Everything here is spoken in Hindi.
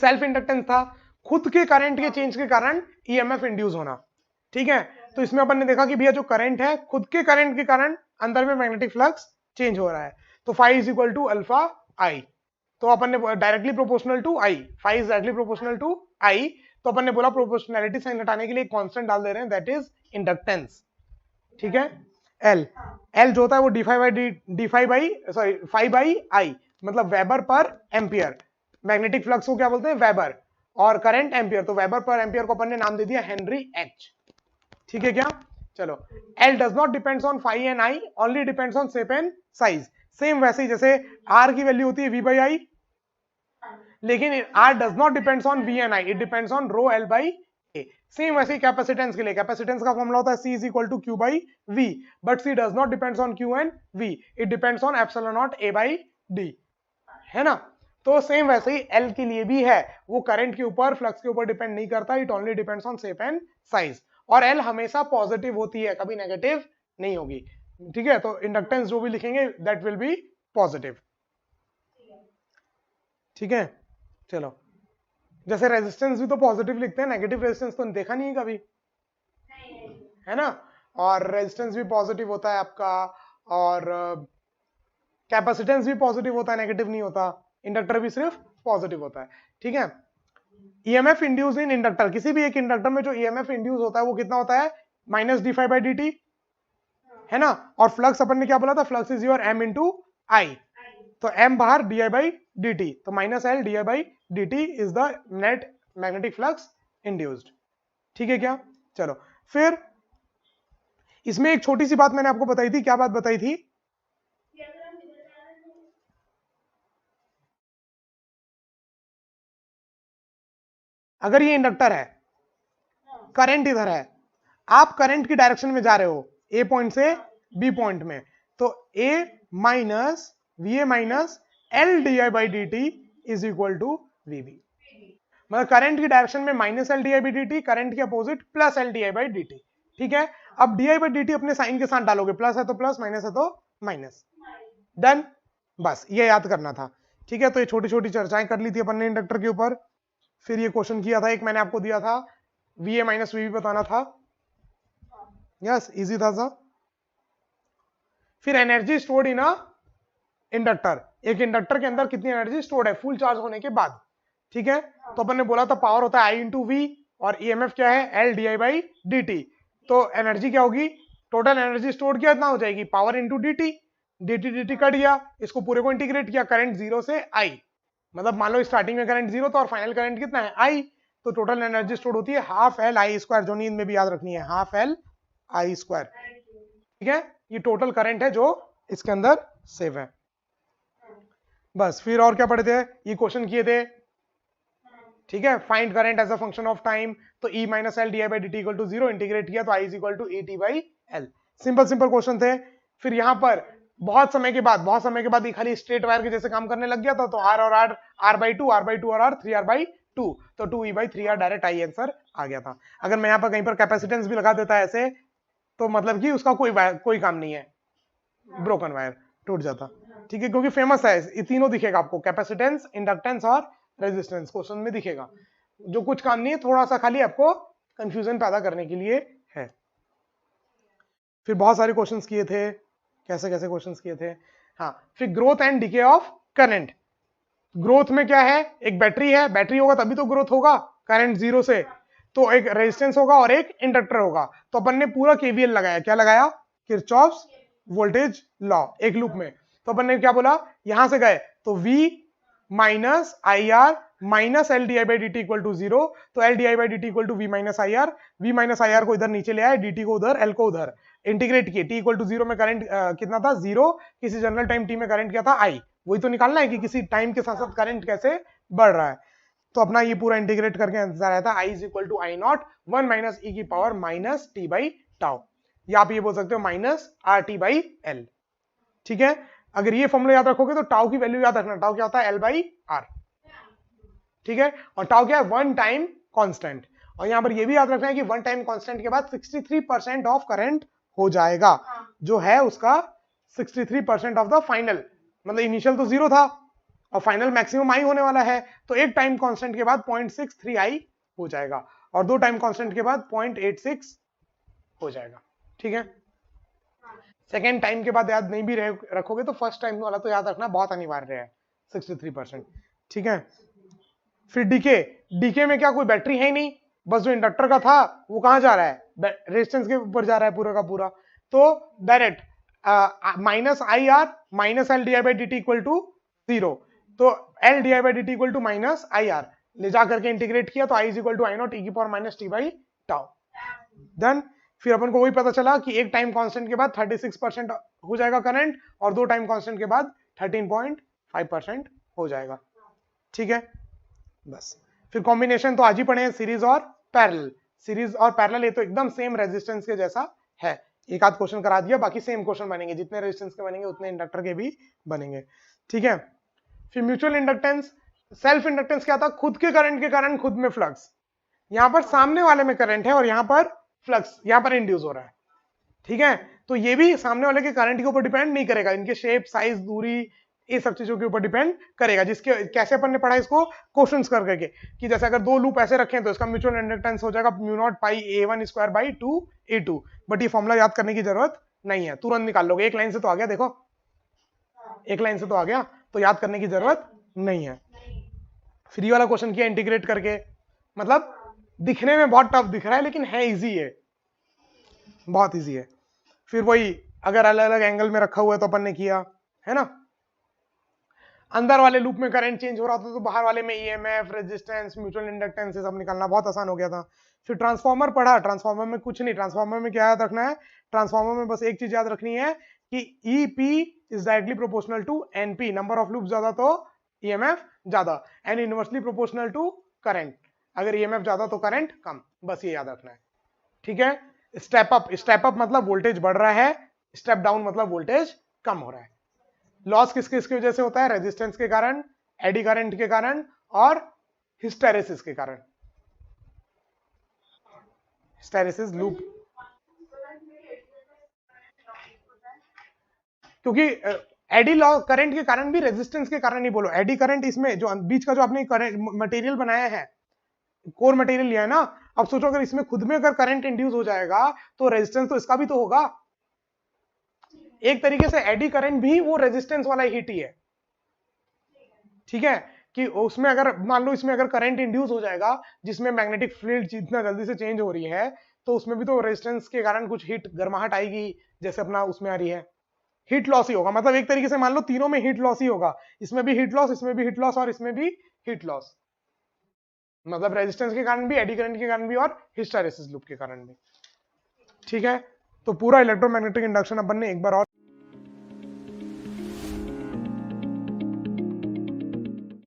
सेल्फ इंडक्टेंस था, खुद के करंट के चेंज के कारण ईएमएफ इंड्यूस होना। ठीक है, तो इसमें अपन ने देखा कि भैया जो करंट है, खुद के करंट के कारण अंदर में मैग्नेटिक फ्लक्स चेंज हो रहा है, तो phi is equal to alpha I. तो अपन ने directly proportional to I, phi is directly proportional to I. तो अपन ने बोला प्रोपोर्शनैलिटी साइन हटाने के लिए कांस्टेंट डाल दे रहे हैं, दैट इज इंडक्टेंस। ठीक है, एल, एल जो होता है वो डी फाई बाई आई, मतलब वेबर पर एम्पियर। मैग्नेटिक फ्लक्स को क्या बोलते हैं, वेबर, और करंट एम्पियर, तो वेबर पर एम्पियर को अपन ने नाम दे दिया हेनरी एच। ठीक है क्या, चलो। L does not depends on phi and I, only depends on shape and size. Same वैसे ही जैसे आर की वैल्यू होती है वी बाई आई, लेकिन R does not depends on V and I, it depends on rho L by A. Same वैसे ही कैपेसिटेंस के लिए, कैपेसिटेंस का फॉर्मूला होता है C is equal to Q by V, but C does not depends on Q and V, it depends on epsilon naught A by D, है ना। तो सेम वैसे ही L के लिए भी है, वो करंट के ऊपर, फ्लक्स के ऊपर डिपेंड नहीं करता, it only depends on shape and size. और L हमेशा पॉजिटिव होती है, कभी नेगेटिव नहीं होगी। ठीक है, तो इंडक्टेंस जो भी लिखेंगे दैट विल बी पॉजिटिव। ठीक है, चलो। जैसे रेजिस्टेंस भी तो पॉजिटिव लिखते हैं, नेगेटिव रेजिस्टेंस तो देखा नहीं है कभी, है ना। और रेजिस्टेंस भी पॉजिटिव होता है आपका, और कैपेसिटेंस भी पॉजिटिव होता है, नेगेटिव नहीं होता। इंडक्टर भी सिर्फ पॉजिटिव होता है। ठीक है, ईएमएफ इंड्यूस इन इंडक्टर, किसी भी एक इंडक्टर में जो ईएमएफ इंड्यूस होता है वो कितना होता है, minus d phi by D t, है ना। और फ्लक्स अपन ने क्या बोला था, flux is your M into I, तो एम बाहर d I by D t, तो minus L D I by D t is the net magnetic flux induced. ठीक है क्या, चलो। फिर इसमें एक छोटी सी बात मैंने आपको बताई थी, क्या बात बताई थी, अगर ये इंडक्टर है, करंट इधर है, आप करंट की डायरेक्शन में जा रहे हो ए पॉइंट से बी पॉइंट में, तो a minus V A minus L D I by D t is equal to V b, मतलब करंट की डायरेक्शन में minus L D I by D t, current के opposite plus L D I by D t. ठीक है, अब d I by D t अपने साइन के साथ डालोगे, प्लस है तो प्लस, माइनस है तो माइनस, डन, बस ये याद करना था। ठीक है, तो ये छोटी छोटी चर्चाएं कर ली थी अपन ने इंडक्टर के ऊपर। फिर ये क्वेश्चन किया था एक, मैंने आपको दिया था, वी ए माइनस वी बी बताना था, यस, इजी था सा। फिर energy stored in a inductor, एक इंडक्टर के अंदर कितनी एनर्जी स्टोर्ड है फुल चार्ज होने के बाद। ठीक है, तो अपन ने बोला था पावर होता है आई इंटू वी, और ईएमएफ क्या है, L D I by D t. तो एनर्जी क्या होगी, टोटल एनर्जी स्टोर्ड किया इतना हो जाएगी, power into D T, D T D T cut गया, इसको पूरे को इंटीग्रेट किया, करंट जीरो से आई, मतलब मान लो स्टार्टिंग में करंट जीरो था और फाइनल करंट कितना है, आई, तो टोटल एनर्जी स्टोर्ड होती है हाफ एल आई स्क्वायर, जो नींद में भी याद रखनी है, हाफ एल आई स्क्वायर। ठीक है, ये टोटल करंट है जो इसके अंदर सेव है। बस, फिर और क्या पढ़े थे, ये क्वेश्चन किए थे। ठीक है, find current as a function of time, तो E minus L D I by D T equal to zero, integrate किया तो I is equal to E t by L. Simple simple question थे। फिर यहाँ पर बहुत समय के बाद ये खाली स्ट्रेट वायर के जैसे काम करने लग गया था, तो आर और आर बाई टू और आर 3r बाई 2, तो 2e by 3r direct I answer आ गया था। अगर मैं यहाँ पर कहीं पर कैपेसिटेंस भी लगा देता ऐसे, तो मतलब कि उसका कोई काम नहीं है, ब्रोकन वायर टूट जाता। ठीक है, क्योंकि फेमस है, ये तीनों दिखेगा आपको, कैपेसिटेंस, इंडक्टेंस और रेजिस्टेंस क्वेश्चन में दिखेगा, जो कुछ काम नहीं है, थोड़ा सा खाली आपको कंफ्यूजन पैदा करने के लिए है। फिर बहुत सारे क्वेश्चंस किए थे, कैसे कैसे क्वेश्चंस किए थे। हाँ, फिर growth and decay of current. Growth में क्या है, एक बैटरी है, बैटरी होगा तभी तो ग्रोथ होगा, करंट जीरो से, तो एक रेजिस्टेंस होगा और एक इंडक्टर होगा। तो अपन ने पूरा केवीएल लगाया, क्या लगाया, किरचॉफ्स वोल्टेज लॉ, एक लूप में। तो अपन ने क्या बोला, यहां से गए तो V minus I R minus L D I by D T equal to zero, तो L D I by D T equal to V minus I R को इधर नीचे ले आए, डी टी को उधर, एल को उधर, इंटीग्रेट किए, टी इक्वल टू जीरो में करंट कितना था, जीरो, किसी जनरल टाइम टी में करंट क्या था, आई, वही तो निकालना है कि किसी टाइम के साथ साथ करंट कैसे बढ़ रहा है। तो अपना ये पूरा इंटीग्रेट करके आंसर आया था, I is equal to I naught 1 minus E की power minus T by tau, या आप ये बोल सकते हो minus R T by L. ठीक है, अगर ये फॉर्मूला याद रखोगे तो टाउ की वैल्यू याद रखना, टाउ क्या होता है, एल बाई आर। ठीक है, और टाउ क्या है, वन टाइम कांस्टेंट, और यहां पर ये भी याद रखना है कि वन टाइम कांस्टेंट के बाद 63% ऑफ करंट हो जाएगा, जो है उसका 63% ऑफ द फाइनल, मतलब इनिशियल तो जीरो था और फाइनल मैक्सिमम आई होने वाला है, तो एक टाइम कांस्टेंट के बाद 0.63 आई हो जाएगा और दो टाइम कांस्टेंट के बाद 0.86 हो जाएगा। ठीक है, सेकेंड टाइम के बाद याद नहीं भी रखोगे तो फर्स्ट टाइम वाला तो याद रखना बहुत अनिवार्य है, 63%। ठीक है, फिर डीके, डीके में क्या कोई बैटरी है ही नहीं, बस जो इंडक्टर का था वो कहां जा रहा है, रेजिस्टेंस के ऊपर जा रहा है पूरा का पूरा, तो direct minus I R minus L D I by D T equal to 0, तो L D I by D T equal to minus I R, ले जा करके इंटीग्रेट किया तो I is equal to I naught E की power minus T by tau. Then फिर अपन को वही पता चला कि एक टाइम कांस्टेंट के बाद 36% हो जाएगा करंट और दो टाइम कांस्टेंट के बाद 13.5% हो जाएगा। ठीक है, बस फिर कॉम्बिनेशन तो आज ही पढ़े हैं, सीरीज और पैरेलल। सीरीज और पैरेलल ये तो एकदम सेम रेजिस्टेंस के जैसा है, एक आध क्वेश्चन करा दिया, बाकी सेम क्वेश्चन बनेंगे, जितने रेजिस्टेंस के बनेंगे उतने इंडक्टर के भी बनेंगे। ठीक है, फिर म्यूचुअल इंडक्टेंस, सेल्फ इंडक्टेंस क्या था, खुद के करंट के कारण खुद में फ्लक्स, यहां पर सामने वाले में करंट है और यहां पर फ्लक्स यहां पर इंड्यूस हो रहा है। ठीक है, तो ये भी सामने वाले के करंट के ऊपर डिपेंड नहीं करेगा, इनके शेप साइज दूरी ये सब चीजों के ऊपर डिपेंड करेगा, जिसके कैसे अपन ने पढ़ा इसको क्वेश्चंस कर करके कि जैसे अगर दो लूप ऐसे रखें तो इसका म्यूचुअल इंडक्टेंस हो जाएगा mu naught pi A1 square by 2A2, but ये फॉर्मूला याद करने की जरूरत नहीं है, तुरंत निकाल लोगे, एक लाइन से तो आ गया, देखो एक लाइन से तो आ गया, तो याद करने की जरूरत नहीं है। फ्री वाला क्वेश्चन किया इंटीग्रेट करके, मतलब दिखने में बहुत टफ दिख रहा है लेकिन है इजी है, बहुत इजी है। फिर वही अगर अलग अलग एंगल में रखा हुआ है तो अपन ने किया है ना, अंदर वाले लूप में करंट चेंज हो रहा था तो बाहर वाले में ईएमएफ, रेजिस्टेंस, म्यूचुअल इंडक्टेंस सब निकालना बहुत आसान हो गया था। फिर ट्रांसफार्मर पढ़ा, ट्रांसफार्मर में कुछ नहीं, ट्रांसफार्मर में क्या याद रखना है, ट्रांसफार्मर में बस एक चीज याद रखनी है कि EP is directly proportional to NP, number of loop ज्यादा तो ईएमएफ ज्यादा, and inversely proportional to current, अगर ईएमएफ ज्यादा तो करंट कम, बस ये याद रखना है। ठीक है, स्टेप अप मतलब वोल्टेज बढ़ रहा है, स्टेप डाउन मतलब वोल्टेज कम हो रहा है। लॉस किसकी वजह से होता है, रेजिस्टेंस के कारण, एडी करंट के कारण और हिस्टेरेसिस के कारण, हिस्टेरेसिस लूप, क्योंकि एडी लॉ करंट के कारण भी रेजिस्टेंस के कारण नहीं बोलो, एडी करंट इसमें जो बीच का जो आपने मटेरियल बनाया है, कोर मटेरियल लिया है ना, अब सोचो अगर इसमें खुद में अगर करंट इंड्यूस हो जाएगा तो रेजिस्टेंस तो इसका भी तो होगा, एक तरीके से एडी करंट भी वो रेजिस्टेंस वाला हीट ही है। ठीक है, कि उसमें अगर मान लो इसमें अगर करंट इंड्यूस हो जाएगा जिसमें मैग्नेटिक फील्ड जितना जल्दी से चेंज हो रही है तो उसमें भी तो रेजिस्टेंस के कारण कुछ हीट गर्माहट आएगी, जैसे अपना उसमें आ रही है, हीट लॉस ही होगा, मतलब एक तरीके से मान लो तीनों में हीट लॉस ही होगा, इसमें भी हीट लॉस, इसमें भी हीट लॉस और इसमें भी हीट लॉस, मतलब रेजिस्टेंस के कारण भी, एडी करंट के कारण भी और हिस्टेरेसिस लूप के कारण भी। ठीक है, तो पूरा इलेक्ट्रोमैग्नेटिक इंडक्शन अपन ने एक बार और